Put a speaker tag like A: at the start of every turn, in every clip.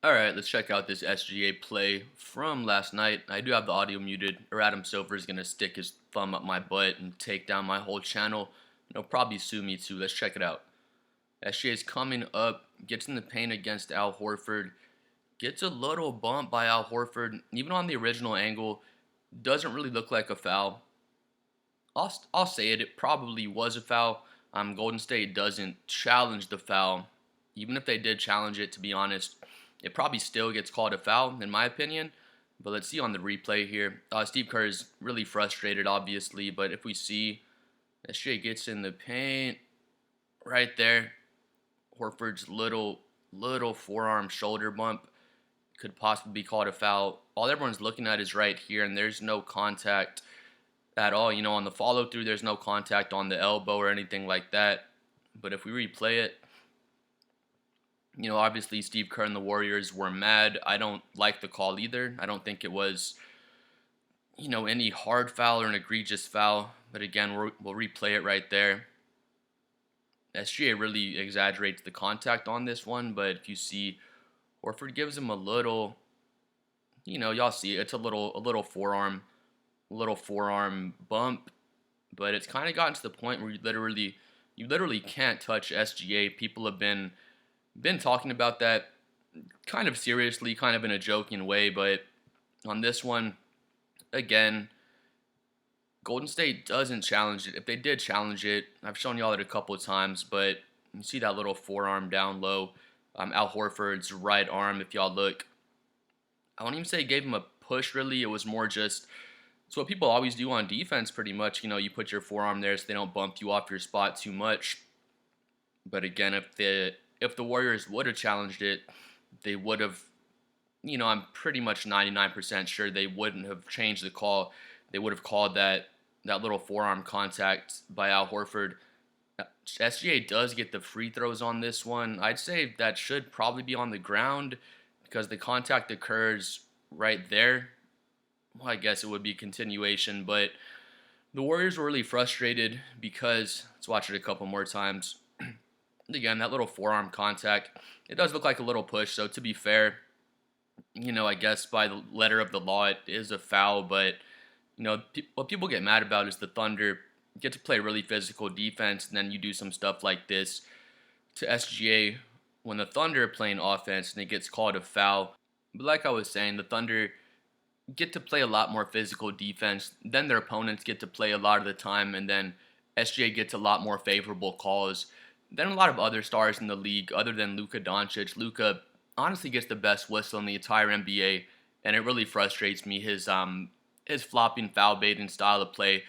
A: Alright, let's check out this SGA play from last night. I do have the audio muted, or Adam Silver is going to stick his thumb up my butt and take down my whole channel. And he'll probably sue me too. Let's check it out. SGA is coming up, gets in the paint against Al Horford, gets a little bump by Al Horford. Even on the original angle, doesn't really look like a foul. I'll say it probably was a foul. Golden State doesn't challenge the foul. Even if they did challenge it, to be honest, it probably still gets called a foul, in my opinion. But let's see on the replay here. Steve Kerr is really frustrated, obviously. But if we see SGA gets in the paint right there, Horford's little forearm shoulder bump could possibly be called a foul. All everyone's looking at is right here, and there's no contact at all. On the follow through, there's no contact on the elbow or anything like that. But if we replay it, obviously Steve Kerr and the Warriors were mad. I don't like the call either. I don't think it was, any hard foul or an egregious foul. But again, we'll replay it right there. SGA really exaggerates the contact on this one, but if you see, Horford gives him a little, y'all see it's a little forearm bump, but it's kind of gotten to the point where you literally can't touch SGA. People have been talking about that kind of seriously, kind of in a joking way, but on this one, again, Golden State doesn't challenge it. If they did challenge it, I've shown y'all it a couple of times, but you see that little forearm down low. Al Horford's right arm, if y'all look, I won't even say it gave him a push, really. It was more just, it's what people always do on defense, pretty much. You put your forearm there so they don't bump you off your spot too much. But again, if the Warriors would have challenged it, they would have, I'm pretty much 99% sure they wouldn't have changed the call. They would have called that little forearm contact by Al Horford. SGA does get the free throws on this one. I'd say that should probably be on the ground because the contact occurs right there. Well, I guess it would be continuation, but the Warriors were really frustrated because, let's watch it a couple more times. Again, that little forearm contact, it does look like a little push, so to be fair, I guess by the letter of the law, it is a foul, but what people get mad about is the Thunder get to play really physical defense, and then you do some stuff like this to SGA when the Thunder are playing offense and it gets called a foul. But like I was saying, the Thunder get to play a lot more physical defense than their opponents get to play a lot of the time, and then SGA gets a lot more favorable calls than a lot of other stars in the league other than Luka Doncic. Luka honestly gets the best whistle in the entire NBA, and it really frustrates me. His flopping foul baiting style of play.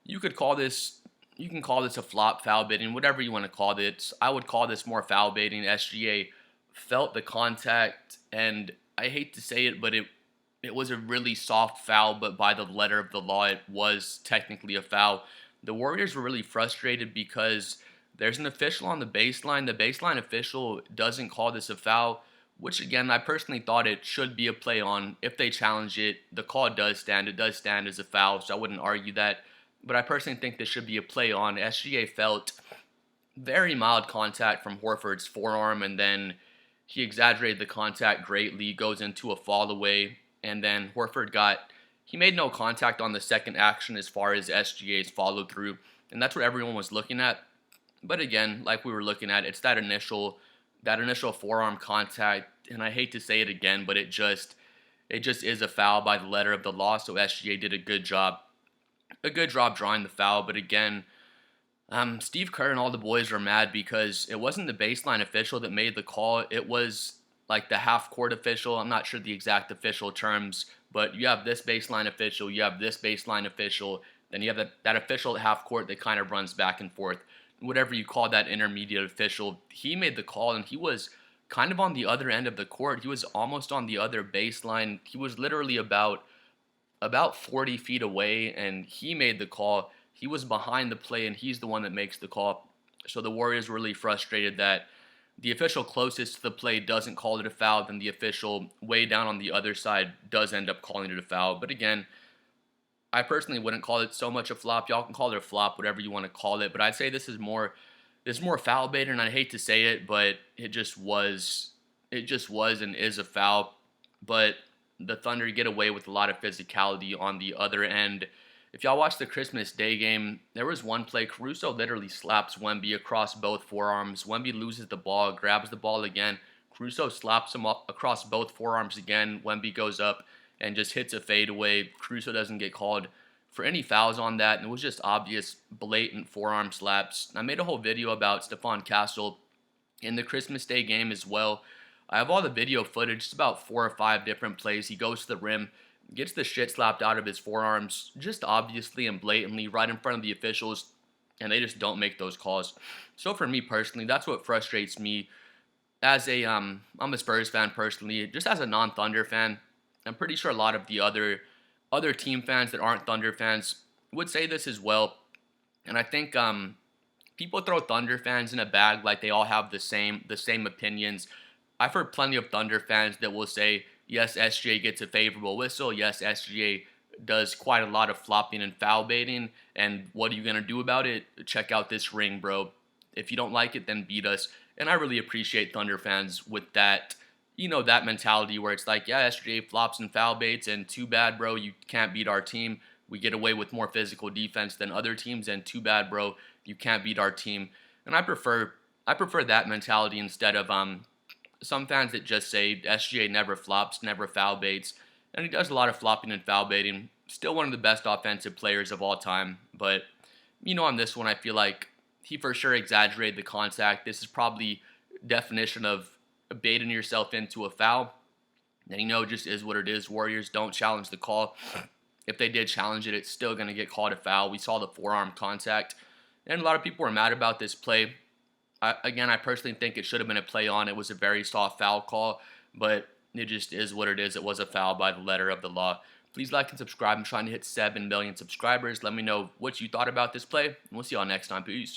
A: You can call this a flop foul baiting, whatever you want to call it. I would call this more foul baiting. SGA felt the contact, and I hate to say it, but it was a really soft foul, but by the letter of the law, it was technically a foul. The Warriors were really frustrated because there's an official on the baseline. The baseline official doesn't call this a foul, which again, I personally thought it should be a play on. If they challenge it, the call does stand. It does stand as a foul, so I wouldn't argue that. But I personally think this should be a play on. SGA felt very mild contact from Horford's forearm, and then he exaggerated the contact greatly, goes into a fall away, and then he made no contact on the second action as far as SGA's follow through, and that's what everyone was looking at. But again, like we were looking at, it's that initial forearm contact, and I hate to say it again, but it just is a foul by the letter of the law. So SGA did a good job drawing the foul. But again, Steve Kerr and all the boys were mad because it wasn't the baseline official that made the call. It was like the half court official. I'm not sure the exact official terms, but you have this baseline official, you have this baseline official, then you have that official at half court that kind of runs back and forth. Whatever you call that intermediate official, he made the call, and he was kind of on the other end of the court. He was almost on the other baseline. He was literally about 40 feet away, and he made the call. He was behind the play, and he's the one that makes the call. So the Warriors were really frustrated that the official closest to the play doesn't call it a foul, then the official way down on the other side does end up calling it a foul. But again, I personally wouldn't call it so much a flop. Y'all can call it a flop, whatever you want to call it. But I'd say this is more foul baiting, and I hate to say it, but it just was it just was and is a foul. But the Thunder get away with a lot of physicality on the other end. If y'all watch the Christmas Day game, there was one play. Caruso literally slaps Wemby across both forearms. Wemby loses the ball, grabs the ball again. Caruso slaps him up across both forearms again. Wemby goes up and just hits a fadeaway. Caruso doesn't get called for any fouls on that, and it was just obvious, blatant forearm slaps. I made a whole video about Stephon Castle in the Christmas Day game as well. I have all the video footage. It's about 4 or 5 different plays. He goes to the rim, gets the shit slapped out of his forearms, just obviously and blatantly right in front of the officials, and they just don't make those calls. So for me personally, that's what frustrates me. As I'm a Spurs fan personally, just as a non-Thunder fan, I'm pretty sure a lot of the other team fans that aren't Thunder fans would say this as well. And I think people throw Thunder fans in a bag like they all have the same opinions. I've heard plenty of Thunder fans that will say, yes, SGA gets a favorable whistle. Yes, SGA does quite a lot of flopping and foul baiting. And what are you going to do about it? Check out this ring, bro. If you don't like it, then beat us. And I really appreciate Thunder fans with that, that mentality where it's like, yeah, SGA flops and foul baits, and too bad, bro, you can't beat our team. We get away with more physical defense than other teams, and too bad, bro, you can't beat our team. And I prefer that mentality instead of some fans that just say SGA never flops, never foul baits, and he does a lot of flopping and foul baiting. Still one of the best offensive players of all time, but on this one, I feel like he for sure exaggerated the contact. This is probably definition of baiting yourself into a foul. And it just is what it is. Warriors don't challenge the call. If they did challenge it, it's still going to get called a foul. We saw the forearm contact, and a lot of people were mad about this play. I personally think it should have been a play on. It was a very soft foul call, but it just is what it is. It was a foul by the letter of the law. Please like and subscribe. I'm trying to hit 7 million subscribers. Let me know what you thought about this play, and we'll see y'all next time. Peace.